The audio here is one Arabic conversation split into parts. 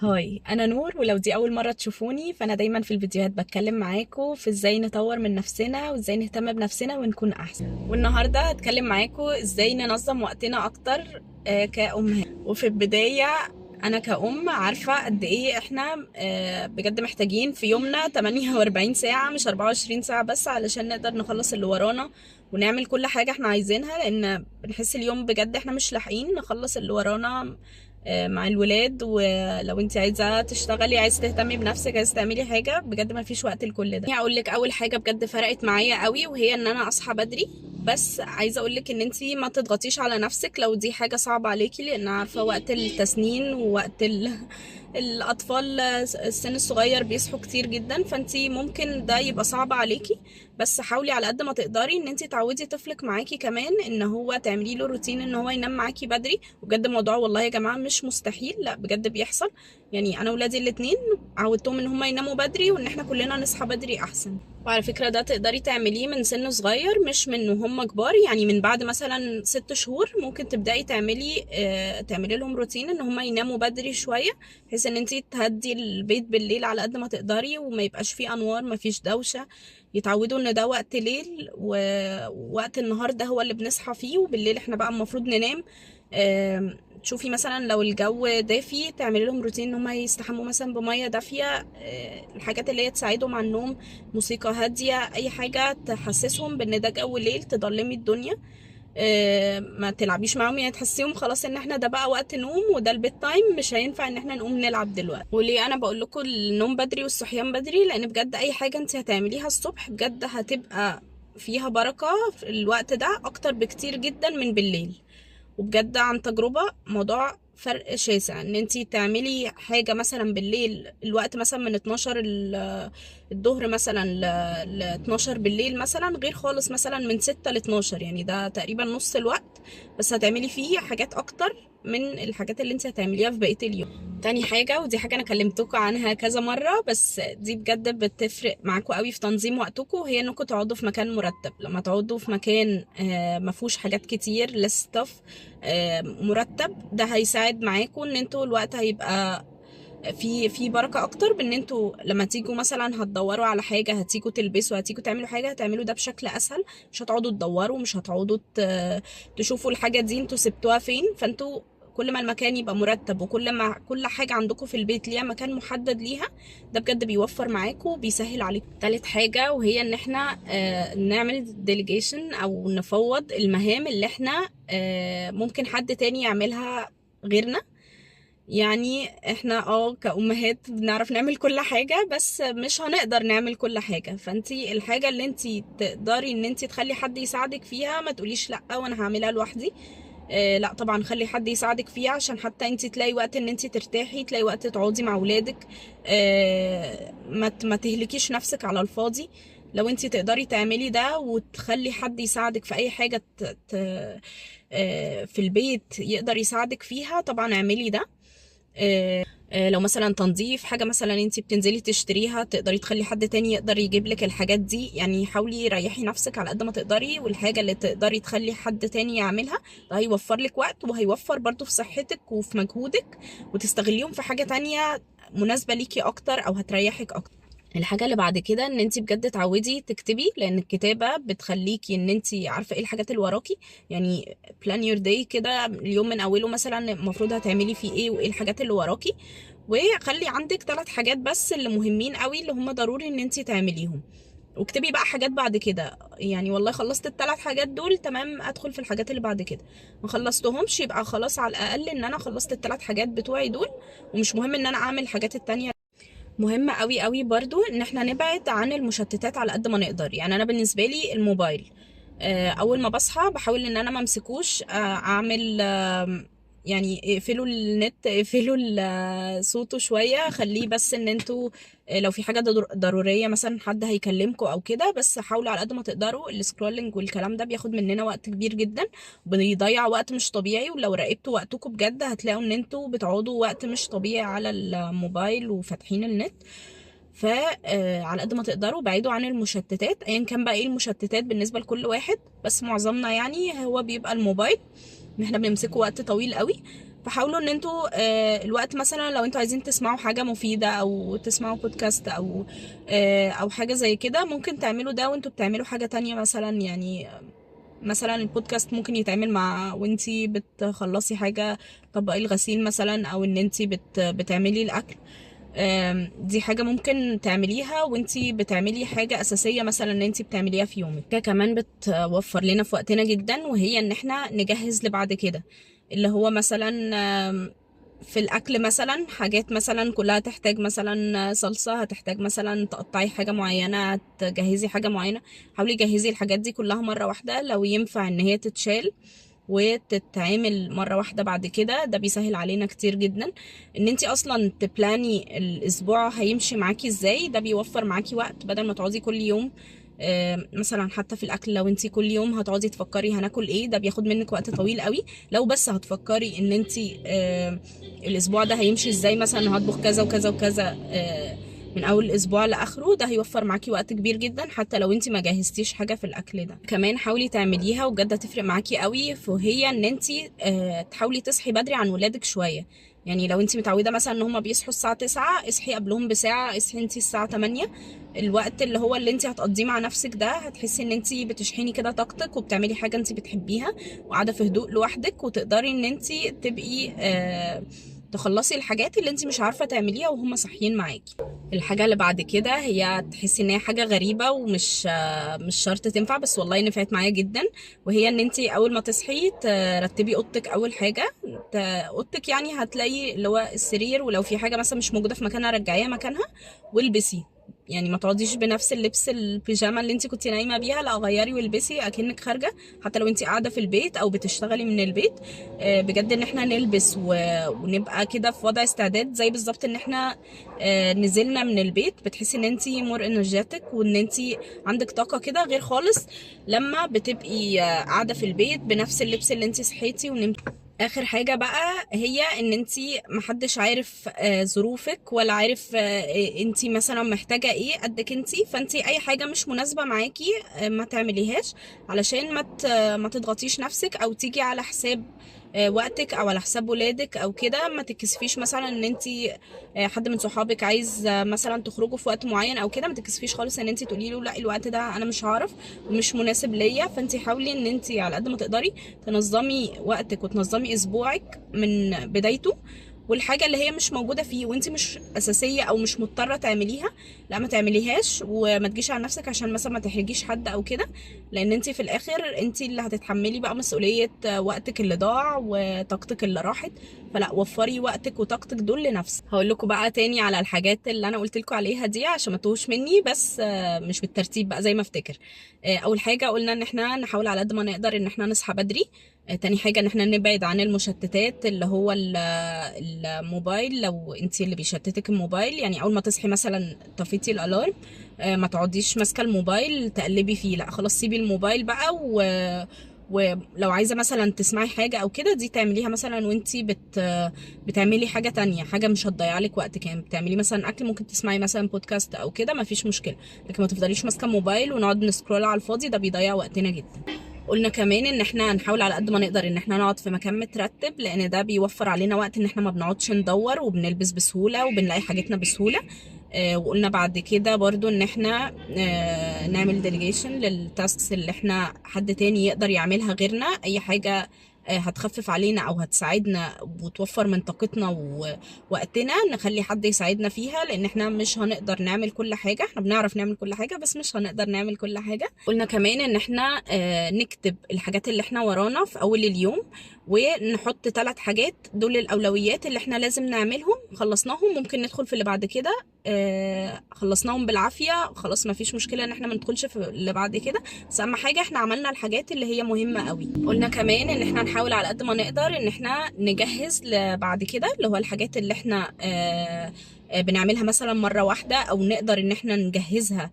هاي، انا نور. ولو دي اول مره تشوفوني فانا دايما في الفيديوهات بتكلم معاكم في ازاي نطور من نفسنا وازاي نهتم بنفسنا ونكون احسن. والنهارده هتكلم معاكم ازاي ننظم وقتنا اكتر كأمهات. وفي البدايه انا كأم عارفه قد ايه احنا بجد محتاجين في يومنا 48 ساعه مش 24 ساعه بس علشان نقدر نخلص اللي ورانا ونعمل كل حاجه احنا عايزينها، لان بنحس اليوم بجد احنا مش لاحقين نخلص اللي ورانا مع الولاد. ولو انت عايزه تشتغلي، عايزه تهتمي بنفسك، عايزه تعملي حاجه، بجد ما فيش وقت لكل ده. هقول لك اول حاجه بجد فرقت معايا قوي وهي ان انا اصحى بدري. بس عايزه اقول لك ان انت ما تضغطيش على نفسك لو دي حاجه صعبه عليكي، لان عارفه وقت التسنين ووقت الاطفال السن الصغير بيصحوا كتير جدا، فانتي ممكن ده يبقى صعب عليكي. بس حاولي على قد ما تقدري ان انتي تعودي طفلك معاكي كمان، ان هو تعملي له روتين ان هو ينام معاكي بدري. وبجد الموضوع والله يا جماعه مش مستحيل، لا بجد بيحصل. يعني انا ولادي الاتنين عودتهم ان هم يناموا بدري وان احنا كلنا نصحى بدري احسن. وعلى فكرة ده تقدري تعمليه من سن صغير، مش من وهم كبار. يعني من بعد مثلا 6 شهور ممكن تبدأي تعملي لهم روتين ان هم يناموا بدري شوية، بحيث ان انتي تهدي البيت بالليل على قد ما تقدري وما يبقاش فيه انوار، ما فيش دوشة. يتعودوا ان ده وقت ليل ووقت النهار ده هو اللي بنصحى فيه، وبالليل احنا بقى المفروض ننام. تشوفي مثلا لو الجو دافي تعملي لهم روتين ان هم يستحموا مثلا بميه دافيه. الحاجات اللي هي تساعدهم على النوم، موسيقى هاديه، اي حاجه تحسسهم بان ده جو ليل، تضلمي الدنيا. ما تلعبيش معاهم، يعني تحسيهم خلاص ان احنا ده بقى وقت نوم وده البيت تايم، مش هينفع ان احنا نقوم نلعب دلوقتي. وليه انا بقول لكم النوم بدري والصحيان بدري؟ لان بجد اي حاجه انت هتعمليها الصبح بجد هتبقى فيها بركه في الوقت ده اكتر بكتير جدا من بالليل. وبجد عن تجربة موضوع فرق شاسع ان انتي تعملي حاجة مثلا بالليل، الوقت مثلا من 12 الظهر مثلا ل 12 بالليل مثلا، غير خالص مثلا من 6 ل 12. يعني ده تقريبا نص الوقت، بس هتعملي فيه حاجات اكتر من الحاجات اللي انتي هتعمليها في بقية اليوم. تاني حاجة، ودي حاجة أنا كلمتكم عنها كذا مرة بس دي بجد بتفرق معاكم قوي في تنظيم وقتكم، هي انكم تقعدوا في مكان مرتب. لما تقعدوا في مكان ما فيهوش حاجات كتير للستاف، مرتب، ده هيساعد معاكم ان انتوا الوقت هيبقى في بركة اكتر، بان انتوا لما تيجوا مثلا هتدوروا على حاجة، هتيجوا تلبسوا، هتيجوا تعملوا حاجة، هتعملوا ده بشكل اسهل. مش هتقعدوا تدوروا، مش هتقعدوا تشوفوا الحاجة دي انتوا سبتوها فين. فانتوا كل ما المكان يبقى مرتب وكل ما كل حاجة عندكم في البيت ليها مكان محدد ليها، ده بجد بيوفر معاكم وبيسهل عليكم. تالت حاجة وهي ان احنا نعمل ديليجيشن او نفوض المهام اللي احنا ممكن حد تاني يعملها غيرنا. يعني احنا كأمهات بنعرف نعمل كل حاجة بس مش هنقدر نعمل كل حاجة. فانتي الحاجة اللي انتي تقدري ان انتي تخلي حد يساعدك فيها ما تقوليش لا وانا هعملها لوحدي. لا طبعا خلي حد يساعدك فيها عشان حتى انتي تلاقي وقت ان انتي ترتاحي، تلاقي وقت تقعدي مع ولادك. ما تهلكيش نفسك على الفاضي. لو انتي تقدري تعملي ده وتخلي حد يساعدك في اي حاجة في البيت يقدر يساعدك فيها، طبعا اعملي ده. لو مثلا تنظيف حاجة مثلا انتي بتنزلي تشتريها، تقدري تخلي حد تاني يقدر يجيب لك الحاجات دي. يعني حاولي ريحي نفسك على قد ما تقدري، والحاجة اللي تقدري تخلي حد تاني يعملها ده هيوفر لك وقت وهيوفر برضو في صحتك وفي مجهودك، وتستغليهم في حاجة تانية مناسبة ليكي اكتر او هتريحك اكتر. الحاجة اللي بعد كده ان انت بجد تعودي تكتبي، لان الكتابة بتخليكي ان انت عارفة ايه الحاجات اللي وراكي. يعني plan your day كده، اليوم من اوله مثلا المفروض هتعملي فيه ايه وايه الحاجات اللي وراكي. وخلي عندك 3 حاجات بس اللي مهمين قوي اللي هم ضروري ان انت تعمليهم، واكتبي بقى حاجات بعد كده. يعني والله خلصت ال3 حاجات دول تمام، ادخل في الحاجات اللي بعد كده. ما خلصتهمش يبقى خلاص على الاقل ان انا خلصت ال3 حاجات بتوعي دول، ومش مهم ان انا اعمل الحاجات التانية. مهم قوي قوي برضو ان احنا نبعد عن المشتتات على قد ما نقدر. يعني انا بالنسبه لي الموبايل اول ما بصحى بحاول ان انا ما امسكوش، اعمل يعني اقفلوا النت، اقفلوا صوته شويه، خليه بس ان انتوا لو في حاجه ضروريه مثلا حد هيكلمكم او كده. بس حاولوا على قد ما تقدروا، السكرولنج والكلام ده بياخد مننا وقت كبير جدا، بيضيع وقت مش طبيعي. ولو راقبتوا وقتكم بجد هتلاقوا ان انتوا بتقعدوا وقت مش طبيعي على الموبايل وفاتحين النت. فعلى قد ما تقدروا بعيدوا عن المشتتات، ايا كان بقى ايه المشتتات بالنسبه لكل واحد، بس معظمنا يعني هو بيبقى الموبايل ان احنا بنمسكه وقت طويل قوي. فحاولوا ان انتوا الوقت مثلا لو انتوا عايزين تسمعوا حاجة مفيدة او تسمعوا بودكاست او حاجة زي كده، ممكن تعملوا ده وانتوا بتعملوا حاجة تانية مثلا. يعني مثلا البودكاست ممكن يتعمل مع وانتي بتخلصي حاجة، طبقي الغسيل مثلا، او ان انتي بتعملي الاكل. دي حاجة ممكن تعمليها وانتي بتعملي حاجة أساسية مثلا ان انتي بتعمليها في يومك. حاجة كمان بتوفر لنا في وقتنا جدا، وهي ان احنا نجهز لبعد كده، اللي هو مثلا في الأكل مثلا حاجات مثلا كلها تحتاج مثلا صلصة، هتحتاج مثلا تقطعي حاجة معينة، تجهزي حاجة معينة. حاولي جهزي الحاجات دي كلها مرة واحدة لو ينفع ان هي تتشال وتتعامل مرة واحدة بعد كده. ده بيسهل علينا كتير جدا ان انتي اصلا تبلاني الاسبوع هيمشي معاكي ازاي. ده بيوفر معاكي وقت بدل ما تقعدي كل يوم مثلا. حتى في الاكل لو انتي كل يوم هتقعدي تفكري هناكل ايه، ده بياخد منك وقت طويل قوي. لو بس هتفكري ان انتي الاسبوع ده هيمشي ازاي، مثلا هطبخ كذا وكذا وكذا من اول الاسبوع لاخره، ده هيوفر معاكي وقت كبير جدا حتى لو انت ما جهزتيش حاجه في الاكل ده. كمان حاولي تعمليها وبجد هتفرق معاكي قوي، وهي ان انت تحاولي تصحي بدري عن ولادك شويه. يعني لو انت متعوده مثلا ان هم بيصحوا الساعه 9، اصحي قبلهم بساعه، اصحي انت الساعه 8. الوقت اللي هو اللي انت هتقضيه مع نفسك ده هتحسي ان انت بتشحني كده طاقتك وبتعملي حاجه انت بتحبيها وقاعده في هدوء لوحدك، وتقدري ان انت تبقي تخلصي الحاجات اللي انت مش عارفه تعمليها وهم صاحيين معاكي. الحاجه اللي بعد كده هي تحسي ان هي حاجه غريبه ومش مش شرط تنفع، بس والله نفعت معايا جدا. وهي ان انت اول ما تصحي ترتبي اوضتك. اول حاجه اوضتك يعني هتلاقي اللي هو السرير، ولو في حاجه مثلا مش موجوده في مكانها رجعيها مكانها والبسي. يعني ما تقعديش بنفس اللبس البيجامه اللي انت كنت نايمه بيها، لا غيري والبسي اكنك خارجه. حتى لو انت قاعده في البيت او بتشتغلي من البيت، بجد ان احنا نلبس ونبقى كده في وضع استعداد زي بالظبط ان احنا نزلنا من البيت. بتحسي ان انت مور انرجيتك وان انت عندك طاقه كده غير خالص لما بتبقي قاعده في البيت بنفس اللبس اللي انت صحيتي ونمتي. اخر حاجه بقى هي ان انتي محدش عارف ظروفك ولا عارف انتي مثلا محتاجه ايه قدك انتي. فانتي اي حاجه مش مناسبه معاكي ما تعمليهاش، علشان ما تضغطيش نفسك او تيجي على حساب وقتك او على حساب ولادك او كده. ما تكسفيش مثلا ان انتي حد من صحابك عايز مثلا تخرجوا في وقت معين او كده، ما تكسفيش خالص ان انتي تقولي له لا الوقت ده انا مش هعرف ومش مناسب ليا. فانتي حاولي ان انتي على قد ما تقدري تنظمي وقتك وتنظمي اسبوعك من بدايته. والحاجه اللي هي مش موجوده فيه وانت مش اساسيه او مش مضطره تعمليها، لا ما تعمليهاش وما تجيش على نفسك عشان مثلا ما تحرجيش حد او كده. لان انت في الاخر انت اللي هتتحملي بقى مسؤوليه وقتك اللي ضاع وطاقتك اللي راحت. فلا، وفري وقتك وطاقتك دول لنفسك. هقول لكم بقى تاني على الحاجات اللي انا قلت لكم عليها دي عشان ما تتوهوش مني، بس مش بالترتيب بقى زي ما افتكر. اول حاجه قلنا ان احنا نحاول على قد ما نقدر ان احنا نصحى بدري. تاني حاجة ان احنا نبعد عن المشتتات اللي هو الموبايل. لو انتي اللي بيشتتك الموبايل، يعني اول ما تصحي مثلا طفيتي الالارم، ما تقعديش ماسكة الموبايل تقلبي فيه، لا خلاص سيبي الموبايل بقى. ولو عايزة مثلا تسمعي حاجة او كده، دي تعمليها مثلا وانتي بتعملي حاجة تانية، حاجة مش هتضيعلك وقت. كام بتعملي مثلا اكل، ممكن تسمعي مثلا بودكاست او كده، ما فيش مشكلة. لكن ما تفضليش ماسكة الموبايل ونقعد نسكرول على الفاضي، ده بيضيع وقتنا جدا. قلنا كمان ان احنا نحاول على قد ما نقدر ان احنا نقعد في مكان مترتب، لان ده بيوفر علينا وقت ان احنا ما بنقعدش ندور، وبنلبس بسهولة وبنلاقي حاجتنا بسهولة. وقلنا بعد كده برضو ان احنا نعمل ديليجيشن للتاسكس اللي احنا حد تاني يقدر يعملها غيرنا. اي حاجة هتخفف علينا او هتساعدنا وتوفر من طاقتنا ووقتنا نخلي حد يساعدنا فيها، لان احنا مش هنقدر نعمل كل حاجة. احنا بنعرف نعمل كل حاجة بس مش هنقدر نعمل كل حاجة. قلنا كمان ان احنا نكتب الحاجات اللي احنا ورانا في اول اليوم، ونحط 3 حاجات دول الاولويات اللي احنا لازم نعملهم. خلصناهم ممكن ندخل في اللي بعد كده. خلصناهم بالعافية خلاص ما فيش مشكلة ان احنا ما ندخلش في اللي بعد كده، بس اهم حاجة احنا عملنا الحاجات اللي هي مهمة قوي. قلنا كمان ان احنا نحاول على قد ما نقدر ان احنا نجهز لبعد كده، اللي هو الحاجات اللي احنا بنعملها مثلا مرة واحدة او نقدر ان احنا نجهزها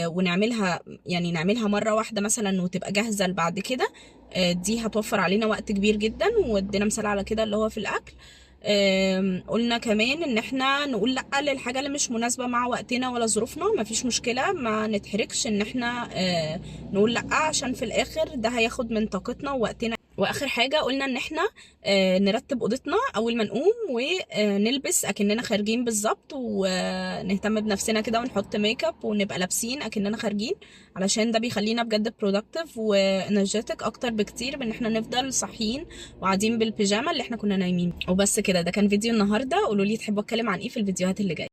ونعملها. يعني نعملها مرة واحدة مثلا وتبقى جاهزة لبعد كده. دي هتوفر علينا وقت كبير جدا، وادينا مثال على كده اللي هو في الاكل. قلنا كمان ان احنا نقول لا للحاجة اللي مش مناسبة مع وقتنا ولا ظروفنا. مفيش مشكلة، ما نتحركش ان احنا نقول لا، عشان في الاخر ده هياخد من طاقتنا ووقتنا. واخر حاجه قلنا ان احنا نرتب اوضتنا اول ما نقوم، ونلبس اكننا خارجين بالظبط، ونهتم بنفسنا كده ونحط ميك اب ونبقى لابسين اكننا خارجين، علشان ده بيخلينا بجد برودكتيف وانرجيتك اكتر بكتير من ان احنا نفضل صاحيين وقاعدين بالبيجامه اللي احنا كنا نايمين. وبس كده، ده كان فيديو النهارده. قولوا لي تحبوا اتكلم عن ايه في الفيديوهات اللي جايه.